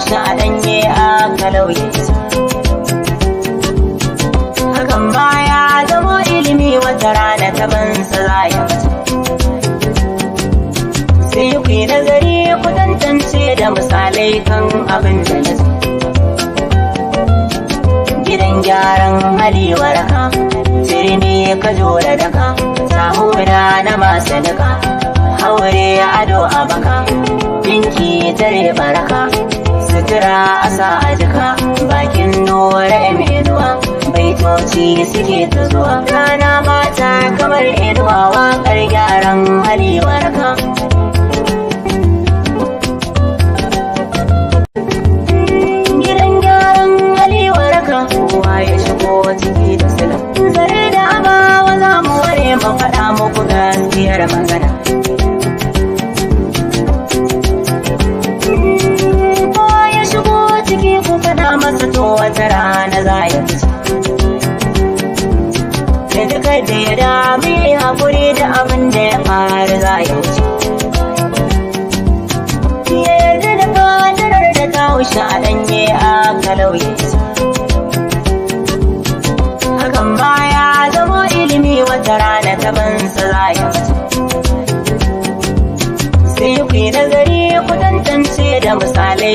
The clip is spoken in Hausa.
shi a danye aka lauye. Hakan baya zama ilimi wata rana ta bansa za ya fita. Sai ku yi nazari ku tantance da misalai kan abin da na zo. Gidan gyaran hali waraka, turmi ka zo da daka, sahura na masu nika, haure ado a baka, dinki tare baraka, sutura a sa a jika, bakin nura inuwa, baitoci suke ta zuwa. Rana mata kamar inuwa, waƙar gyaran hali waraka. Kowa ya shigo ciki da sila, zare da abawa za mu ware mu faɗa muku gaskiyar magana. Kowa ya shigo ciki ku faɗa masa to wata rana za ya fice. Da duka da ya dami haƙuri da abin da ya faru za ya wuce. Ya yarda da fadarar da ta wuce a ɗanye aka lauye. Hakan baya zama ilimi wata rana ta bansa za ya fita. Sai ku yi nazari ku tantance da misalai